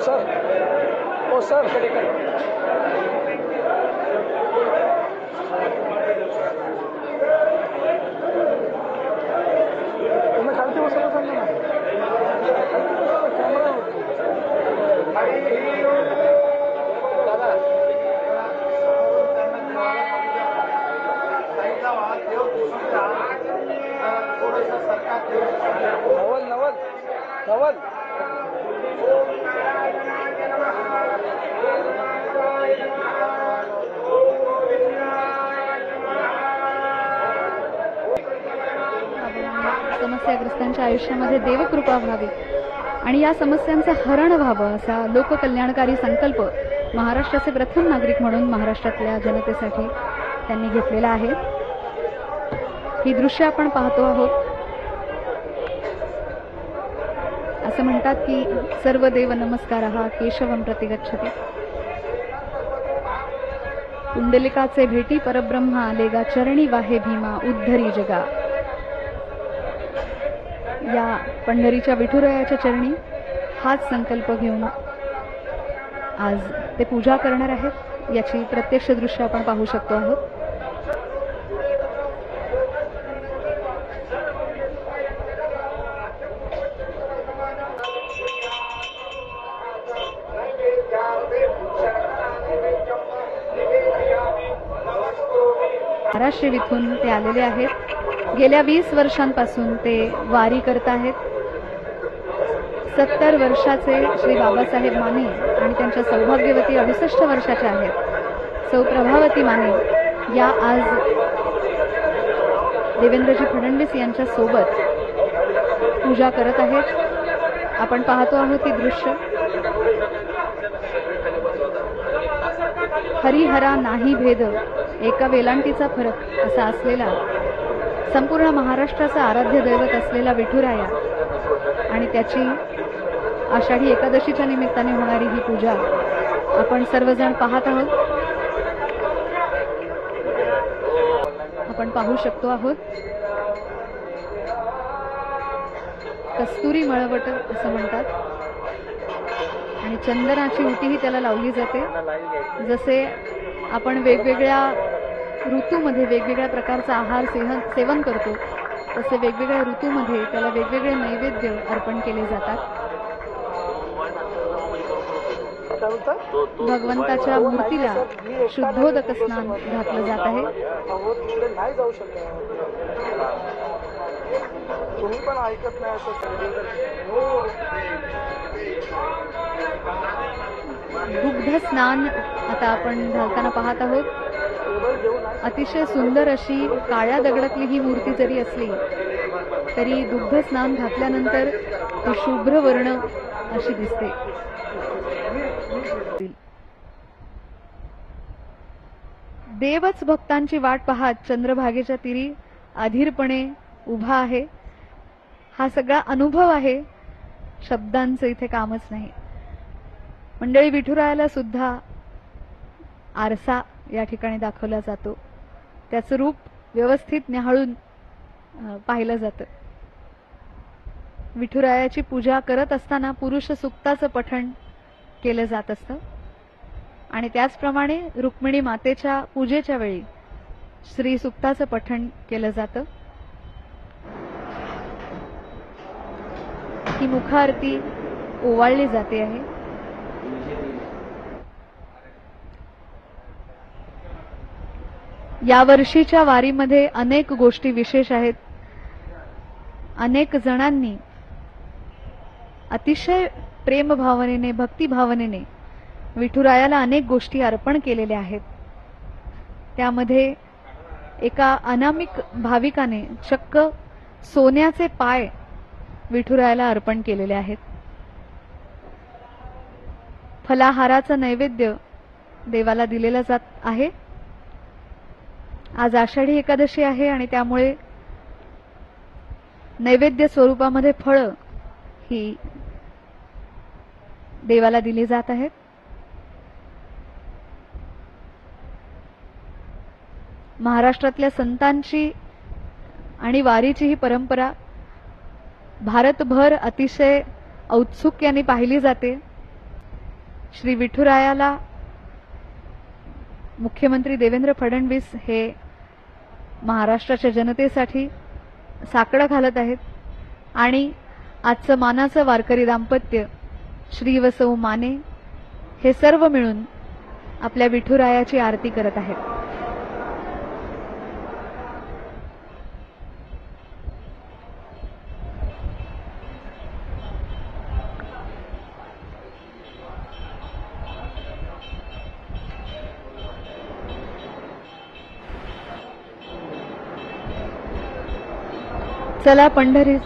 Sir, ओ sir, तुम्ही खालती बसायला सांगा ना. नवल नवल नवल समस्याग्रस्तांच्या आयुष्यामध्ये देवकृपा व्हावी आणि या समस्यांचं हरण व्हावं असा लोककल्याणकारी संकल्प महाराष्ट्राचे प्रथम नागरिक म्हणून महाराष्ट्रातल्या जनतेसाठी त्यांनी घेतलेला आहे. ही दृश्य आपण पाहतो आहोत. असं म्हणतात की सर्व देव नमस्कारः केशवं प्रतिगच्छति. कुंडलिकाचे भेटी परब्रह्मा आलेगा चरणी वाहे भीमा उद्धरी जगा. या पंढरीच्या विठुरायाच्या चरणी हाच संकल्प घेऊन आज ते पूजा करणार आहेत. याची प्रत्यक्ष दृश्य आपण पाहू शकतो आहोत. महाराष्ट्र इथून ते आलेले आहेत. गेल्या 20 वर्षांपासून ते वारी करत आहेत. 70 वर्षाचे श्री बाबासाहेब माने आणि त्यांच्या सौभाग्यवती 68 वर्षाच्या आहेत सौ प्रभावती माने या आज देवेंद्रजी फडणवीस यांच्या सोबत पूजा करत आहेत. आपण पाहतो आहोत ही दृश्य. हरिहरा नाही भेद एका वेलांटीचा फरक असा असलेला संपूर्ण महाराष्ट्राचा आराध्य दैवत असलेला विठुराया आणि त्याची आषाढी एकादशीच्या निमित्ताने होणारी ही पूजा आपण सर्वजण पाहत आहोत. आपण पाहू शकतो आहोत. कस्तुरी मळवट असं म्हणतात आणि चंदनाची उटीही त्याला लावली जाते. जसे आपण वेगवेगळ्या ऋतूमध्ये वेगवेगळ्या प्रकारचा आहार सेवन करतो तसे वेगवेगळ्या ऋतूमध्ये त्याला वेगवेगळे नैवेद्य अर्पण केले जातात. भगवंताच्या मूर्तीला शुद्धोदक स्नान घातलं जात आहे. नाही जाऊ शकत तुम्ही पण ऐकत नाही असं. दुग्ध स्नान आता आपण घालताना पाहत आहोत. अतिशय सुंदर अशी काळ्या दगडातली ही मूर्ती जरी असली तरी दुग्ध स्नान घातल्यानंतर ती शुभ्र वर्ण अशी दिसते. देवच भक्तांची वाट पाहत चंद्रभागेच्या तीरी अधीरपणे उभा आहे. हा सगळा अनुभव आहे. शब्दांचं इथे कामच नाही. मंडळी, विठुरायाला सुद्धा आरसा या ठिकाणी दाखवला जातो. त्याचं रूप व्यवस्थित न्याहाळून पाहिलं जातं. विठुरायाची पूजा करत असताना पुरुष सूक्ताचं पठण केलं जात असतं आणि त्याचप्रमाणे रुक्मिणी मातेच्या पूजेच्या वेळी श्री सूक्ताचं पठण केलं जातं. ही मुखारती ओवाळली जाते आहे. या वर्षीच्या वारीमध्ये अनेक गोष्टी विशेष आहेत. अनेक जणांनी अतिशय प्रेमभावनेने भक्तिभावनेने विठुरायाला अनेक गोष्टी अर्पण केलेल्या आहेत. त्यामध्ये एका अनामिक भाविकाने चक्क सोन्याचे पाय विठुरायाला अर्पण केलेले आहेत. फलाहाराचं नैवेद्य देवाला दिलेला जात आहे. आज आषाढी एकादशी आहे आणि त्यामुळे नैवेद्य स्वरूपामध्ये फळं ही देवाला दिली जात आहेत. महाराष्ट्रातल्या संतांची आणि वारीची ही परंपरा भारतभर अतिशय औत्सुक्याने पाहिली जाते. श्री विठुरायाला मुख्यमंत्री देवेंद्र फडणवीस हे महाराष्ट्राच्या जनतेसाठी साकडं घालत आहेत आणि आजचं मानाचं वारकरी दाम्पत्य श्री व सौ माने हे सर्व मिळून आपल्या विठुरायाची आरती करत आहेत. चला पंढरी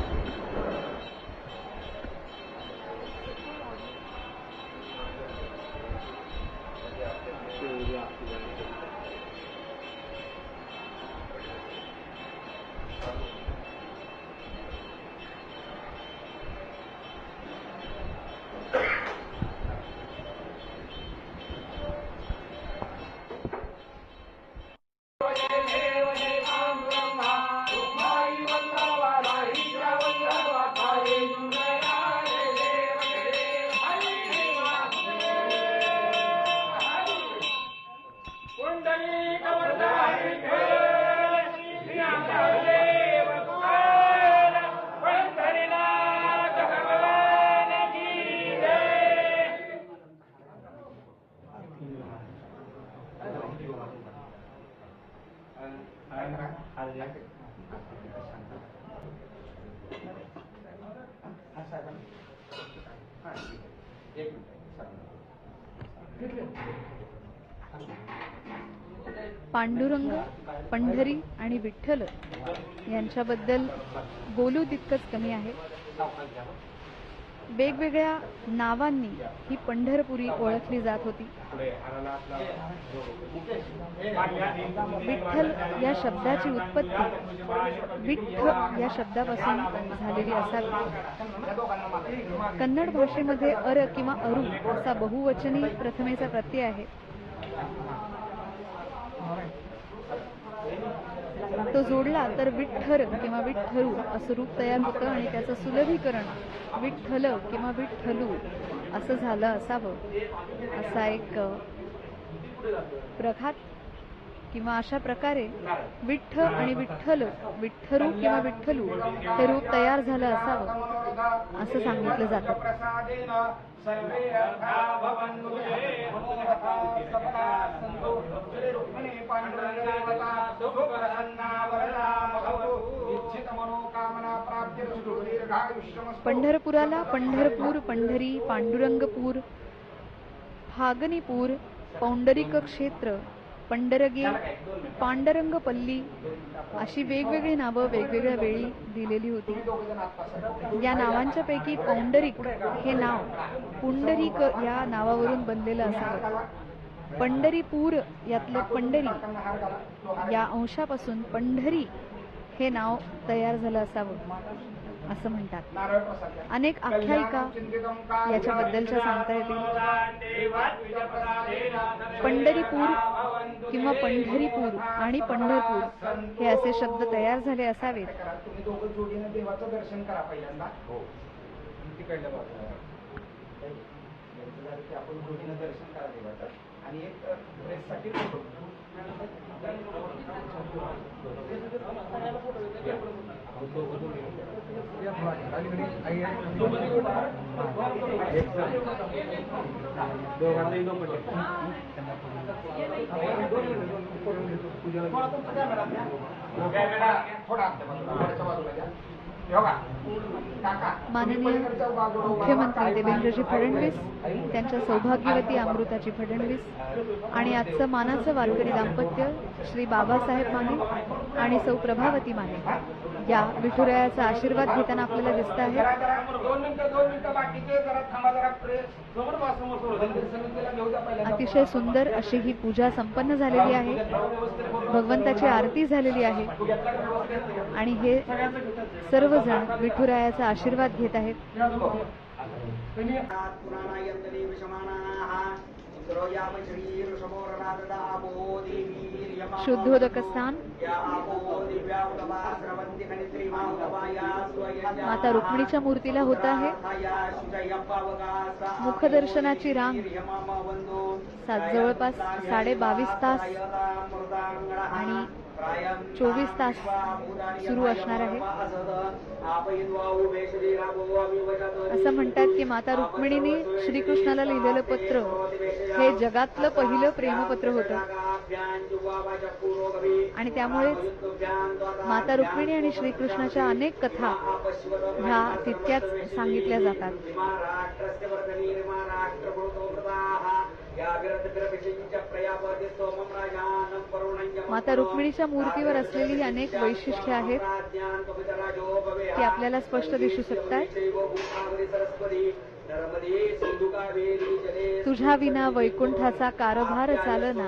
पांडुरंग, पंढरी आणि विठ्ठल यांच्याबद्दल बोलू तितकंच कमी आहे. वेगवेगळ्या नावांनी ही पंढरपुरी ओळखली जात होती. विठ्ठल या शब्दाची उत्पत्ती विठ्ठ या शब्दापासून झालेली असावी. कन्नड भाषेमध्ये अर किंवा अरू असा बहुवचनी प्रथमेचा प्रत्यय आहे. तो जोडला तर विठ्ठर किंवा विठ्ठरू असं रूप तयार होतं आणि त्याचं सुलभीकरण विठ्ठल किंवा विठ्ठलू असं झालं असावं. असा एक प्रघात किंवा अशा प्रकारे विठ्ठ आणि विठ्ठल, विठ्ठरू किंवा विठ्ठलू हे रूप तयार झालं असावं असं सांगितलं जातं. पंढरपुराला पंढरपूर, पंढरी, पांडुरंगपूर, फागणीपूर, पौंडरिक क्षेत्र, पंढरगे, पांडरंगपल्ली अशी वेगवेगळी नावं वेगवेगळ्या वेळी दिलेली होती. या नावांच्या पैकी पौंडरिक हे नाव पुंडरीक या नावावरून बनलेलं असावं. पंढरीपूर यातलं पंढरी या अंशापासून पंढरी हे नाव तयार झालं असावं असं म्हणतात. अनेक आख्यायिका याच्याबद्दलच्या सांगता येतील. पंढरीपूर किंवा पंढरीपूर आणि पंढरपूर हे असे शब्द तयार झाले असावेत. माननीय मुख्यमंत्री देवेंद्रजी फडणवीस, त्यांच्या सौभाग्यवती अमृताजी फडणवीस आणि आजचं मानाचं वारकरी दाम्पत्य श्री बाबासाहेब माने आणि सौ प्रभावती माने या विठुरायाचा आशीर्वाद घेताना आपल्याला दिसत आहे. अतिशय सुंदर अशी ही पूजा संपन्न झालेली आहे. भगवंताची आरती झालेली आहे आणि हे सर्वजण विठुरायाचा आशीर्वाद घेत आहेत. शुद्धोदक स्थान माता रुक्मिणीच्या मूर्तीला होत आहे मुखदर्शनाची रांग. जवळपास 22.5 तास आणि 24 तास सुरू असणार आहे. असं म्हणतात की माता रुक्मिणीने श्रीकृष्णाला लिहिलेलं पत्र हे जगातलं पहिलं प्रेमपत्र होतं आणि त्यामुळेच माता रुक्मिणी आणि श्रीकृष्णाच्या अनेक कथा ह्या तितक्याच सांगितल्या जातात. माता रुक्मिणीच्या मूर्तीवर असलेली अनेक वैशिष्ट्ये आहेत ती आपल्याला स्पष्ट दिसू शकतात. तुझ्या विना वैकुंठाचा कारभार चालना,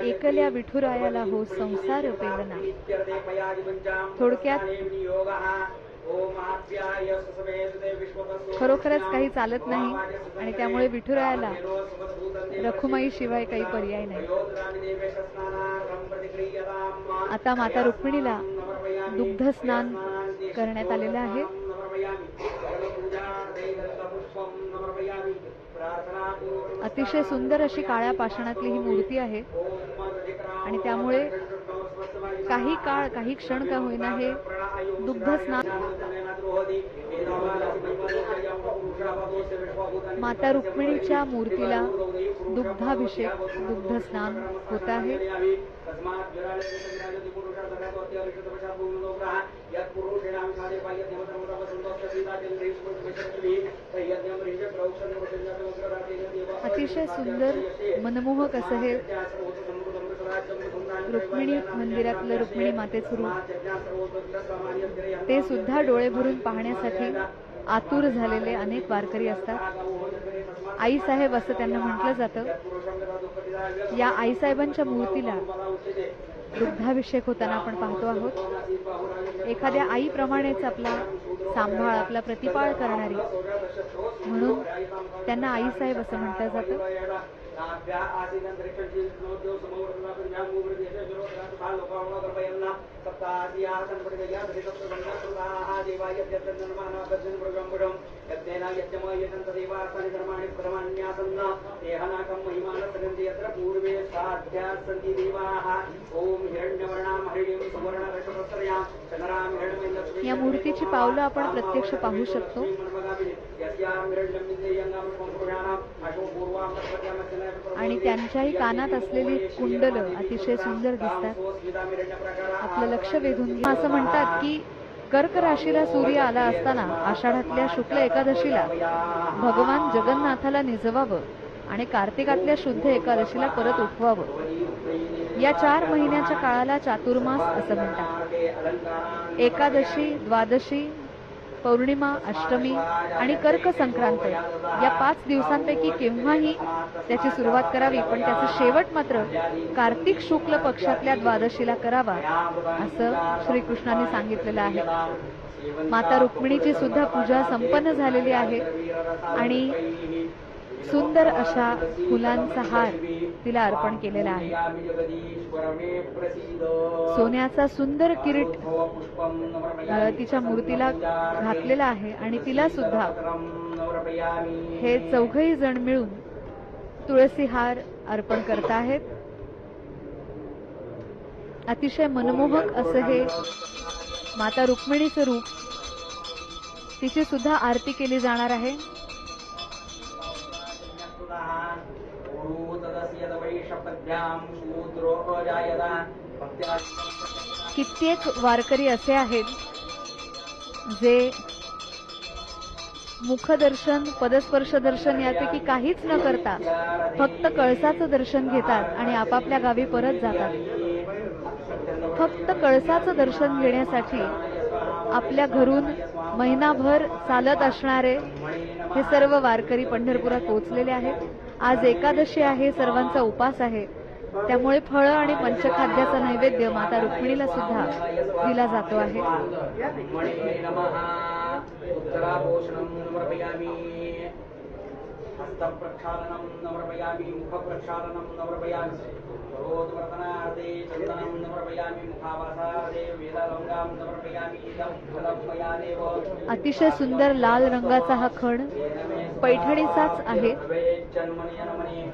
एकल्या विठुरायाला हो संसार पेलना. थोडक्यात खरोखरच काही चालत नाही आणि त्यामुळे विठुरायाला रखुमाई शिवाय काही पर्याय नाही. आता माता रुक्मिणीला दुग्ध स्नान करण्यात आलेलं आहे. अतिशय सुंदर अशी काळ्या पाषाणातली ही मूर्ती आहे आणि त्यामुळे काही काळ काही क्षण का होईना हे दुग्ध स्नान माता रुक्मिणीच्या मूर्तीला दुग्धाभिषेक दुग्ध स्नान होत आहे. अतिशय सुंदर मनमोहक असं हे रुक्मिणी मंदिरातलं रुक्मिणी मातेचं रूप ते सुद्धा डोळे भरून पाहण्यासाठी आतुर झालेले अनेक वारकरी असतात. आईसाहेब असं त्यांना म्हटलं जातं. या आईसाहेबांच्या मूर्तीला दुग्धाभिषेक होताना आपण पाहतो आहोत. एखाद्या आईप्रमाणेच आपला सांभाळ आपला प्रतिपाळ करणारी म्हणून त्यांना आईसाहेब असं म्हटलं जातं. या मूर्तीची पावलं आपण प्रत्यक्ष पाहू शकतो. आणि त्यांच्याही कानात असलेली कुंडलं अतिशय सुंदर दिसतात. आपलं लक्ष वेधून असं म्हणतात की कर्क राशीला सूर्य आला असताना आषाढातल्या शुक्ल एकादशीला भगवान जगन्नाथाला निजवावं आणि कार्तिकातल्या शुद्ध एकादशीला परत उठवावं. या 4 महिन्याच्या काळाला चातुर्मास असं म्हणतात. एकादशी, द्वादशी, पौर्णिमा, अष्टमी आणि कर्क संक्रांत या 5 दिवसांपैकी केव्हाही त्याची सुरुवात करावी, पण त्याचा शेवट मात्र कार्तिक शुक्ल पक्षातल्या द्वादशीला करावा असं श्रीकृष्णाने सांगितलेलं आहे. माता रुक्मिणीची सुद्धा पूजा संपन्न झालेली आहे आणि सुंदर अशा फुलांचा हार तिला अर्पण केलेला आहे. सोन्याचा सुंदर किरीट तिच्या मूर्तीला घातलेला आहे आणि तिला सुद्धा हे 4घही जण मिळून तुळसी हार अर्पण करत आहेत. अतिशय मनमोहक असं हे माता रुक्मिणीचं रूप. तिची सुद्धा आरती केली जाणार आहे. कित्येक वारकरी असे आहेत जे मुखदर्शन पदस्पर्श दर्शन यापैकी काहीच न करता फक्त कळसाचं दर्शन घेतात आणि आपापल्या गावी परत जातात. फक्त कळसाचं दर्शन घेण्यासाठी आपल्या घरून महिनाभर चालत असणारे हे सर्व वारकरी पंढरपुरात पोहोचलेले आहेत. आज एकादशी आहे, सर्वांचा उपास आहे, त्यामुळे फळं आणि पंचखाद्याचा नैवेद्य माता रुक्मिणीला सुद्धा दिला जातो आहे. हस्तप्रक्षालनं समर्पयामि, मुखप्रक्षालनं समर्पयामि, करोतवर्तनार्थे अतिशय सुंदर लाल रंगाचा हा खण पैठणीचाच आहे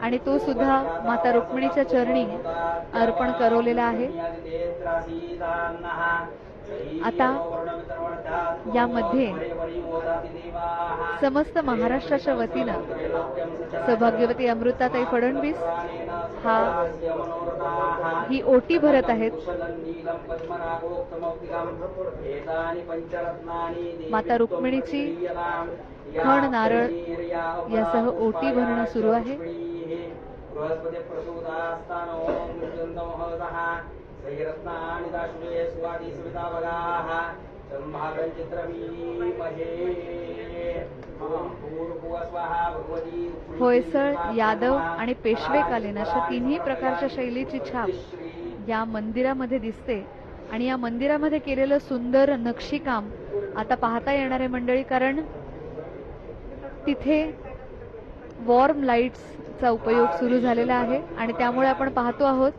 आणि तो सुद्धा माता रुक्मिणीच्या चरणी अर्पण करवलेला आहे. आता यामध्ये समस्त महाराष्ट्राच्या वतीनं सौभाग्यवती अमृताताई फडणवीस ही ओटी भरत आहेत. माता रुक्मिणीची खण नारळ यासह ओटी भरणं सुरू आहे. होयसळ, यादव आणि पेशवेकालीन अशा तिन्ही प्रकारच्या शैलीची छाप या मंदिरामध्ये दिसते आणि या मंदिरामध्ये केलेलं सुंदर नक्षीकाम आता पाहता येणारे मंडळी, कारण तिथे वॉर्म लाईट्सचा उपयोग सुरू झालेला आहे आणि त्यामुळे आपण पाहतो आहोत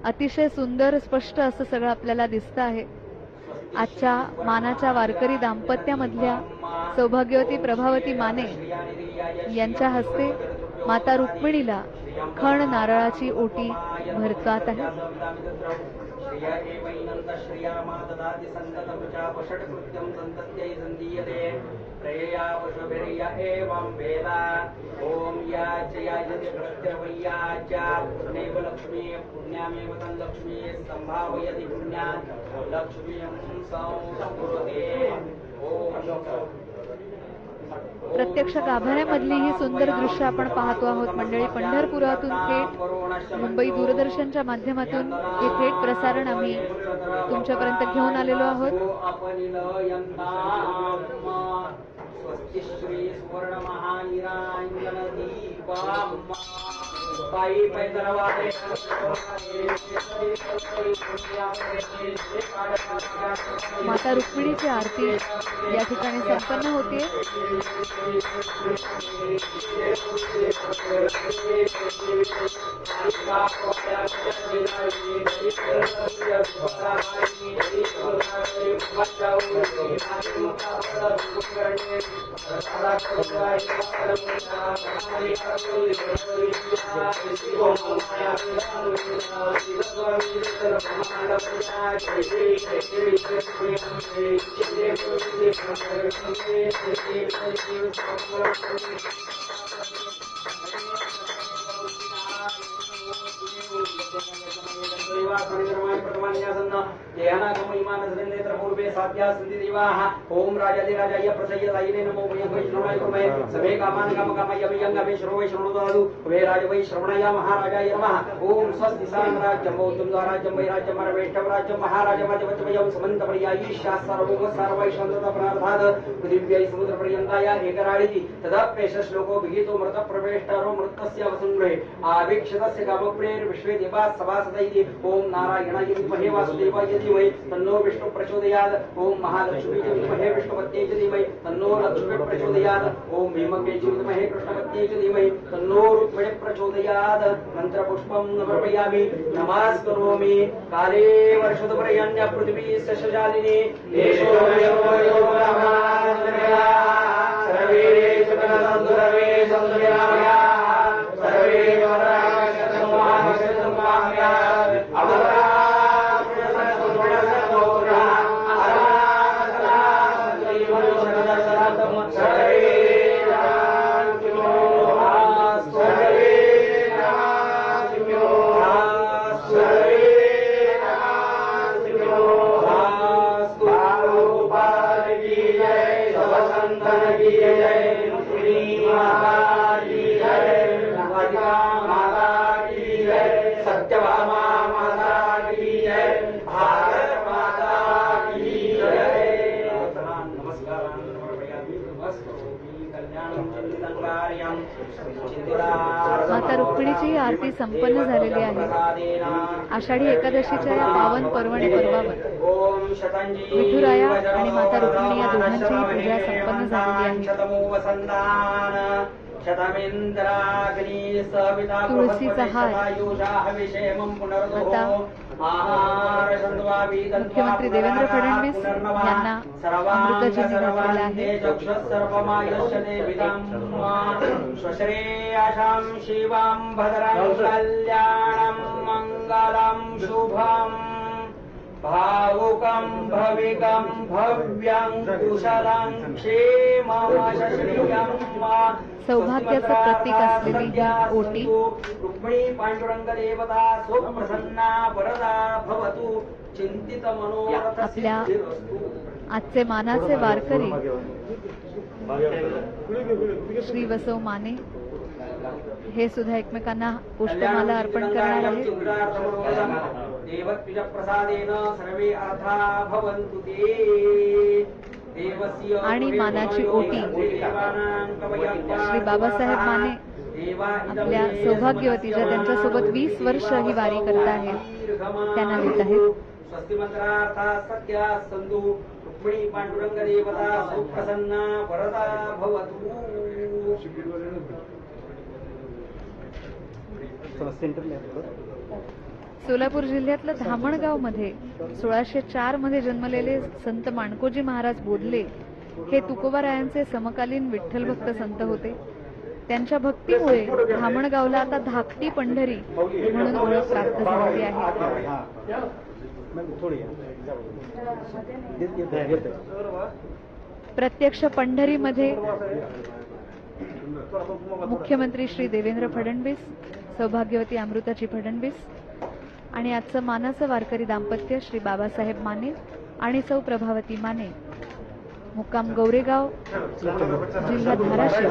अतिशय सुंदर स्पष्ट असं सगळं आपल्याला दिसतं आहे. आजच्या मानाच्या वारकरी दाम्पत्यामधल्या सौभाग्यवती प्रभावती माने यांच्या हस्ते माता रुक्मिणीला खण नारळाची ओटी भरतात आहे. ओम लक्ष्मी पुण्यामेव लक्ष्मी संभावयति पुण्यात् लक्ष्मीं संस्कृते. प्रत्यक्ष गाभाऱ्यामधली ही सुंदर दृश्य आपण पाहतो आहोत मंडळी. पंढरपुरातून थेट मुंबई दूरदर्शनच्या माध्यमातून हे थेट प्रसारण आम्ही तुमच्यापर्यंत घेऊन आलेलो आहोत. श्री सुवर्ण महानिरांजन माता रुक्मिणीची आरती या ठिकाणी संपन्न होते. ओम राजाधिराजाय प्रसय्यतायिने नमो वैष्णवाय कुर्महे समे कामान कामकामय अभियंग वैष्णव वैष्णवदादु वे राज वै श्रवणय महाराजाय नमः. ओम स्वस्ति साम्राज्यं भौतुं द्वाराज्यं वैराज्यं वैष्णवराज्यं महाराजमाजवचमयं समन्तपर्यायी शास्त्ररोग सर्वैष्णवता प्रार्थाद पृथिव्यै समुद्रपर्यन्ताय एकराळिति तदाप्येष श्लोको विहितो मृत प्रवेष्टरो मृतस्य वसुंग्रे आभिक्षतस्य कामप्रेर विश्वे देवाः सभासदैति. ओम नारायणाय विद्महे वासुदेवाय धीमहि तन्नो विष्णु प्रचोदयात्. ओम महालक्ष्मी विद्महे विष्णुपत्न्यै धीमहि तन्नो लक्ष्मी प्रचोदयात्. ओम भीमज्ञै विद्महे कृष्णपत्न्यै धीमहि तन्नो रुक्मिणी प्रचोदयात्. मंत्रपुष्पं समर्पयामि नमस्करोमि. काले वर्षोदपर्यन्य पृथिवी सस्यशालिनी देशो सर्वे सकलसंतुरवे संतुरामया सर्वे माता रुक्मिणीची आरती संपन्न झालेली आहे. आषाढी एकादशीच्या या पावन पर्वणी पर्वावर विठुराया आणि माता रुक्मिणी या दोघांचीही पूजा संपन्न झालेली आहे. शतमेन्द्राग्नी सविता तुळशीचा हार आता मुख्यमंत्री देवेंद्र फडणवीस यांना अमृताजीने घातलेला आहे. स्वश्रेयाशां शिवां भद्रां कल्याणं मङ्गलं शुभम् भावुकं भविकं भव्यं कुशलं क्षेममशश्रियं सौभाग्याचं प्रतीक असलेली ही ओटी रुक्मिणी पांडुरंग देवता सुप्रसन्ना वरदा भवतु चिंतित मनोरथ आपल्या आजचे मानाचे वारकरी श्री वसव माने हे सुद्धा एकमेकांना पुष्पमाला अर्पण करणार आहेत. देवत्विज प्रसादेन सर्वे अर्था भवन्तु ते देवस्य आणि मानाची ओटी श्री बाबासाहेब माने आपल्या सौभाग्यवती ज्या त्यांच्यासोबत 20 वर्ष ही वारी करत आहेत त्यांना देत आहेत. स्वस्ति मंत्रार्था सत्या संधू रुक्मिणी पांडुरंग देवता सुप्रसन्ना वरदा भवतु. सोलापूर जिल्ह्यातलं धामणगाव मध्ये 1604 मध्ये जन्मलेले संत माणकोजी महाराज बोधले हे तुकोबारायांचे समकालीन विठ्ठलभक्त संत होते. त्यांच्या भक्तीमुळे धामणगावला आता धाकटी पंढरी म्हणून ओळख प्राप्त झालेली आहे. प्रत्यक्ष पंढरीमध्ये मुख्यमंत्री श्री देवेंद्र फडणवीस, सौभाग्यवती अमृताजी फडणवीस आणि आजचं मानाचं वारकरी दाम्पत्य श्री बाबासाहेब माने आणि सौ प्रभावती माने, मुक्काम गौरेगाव, जिल्हा धाराशिव.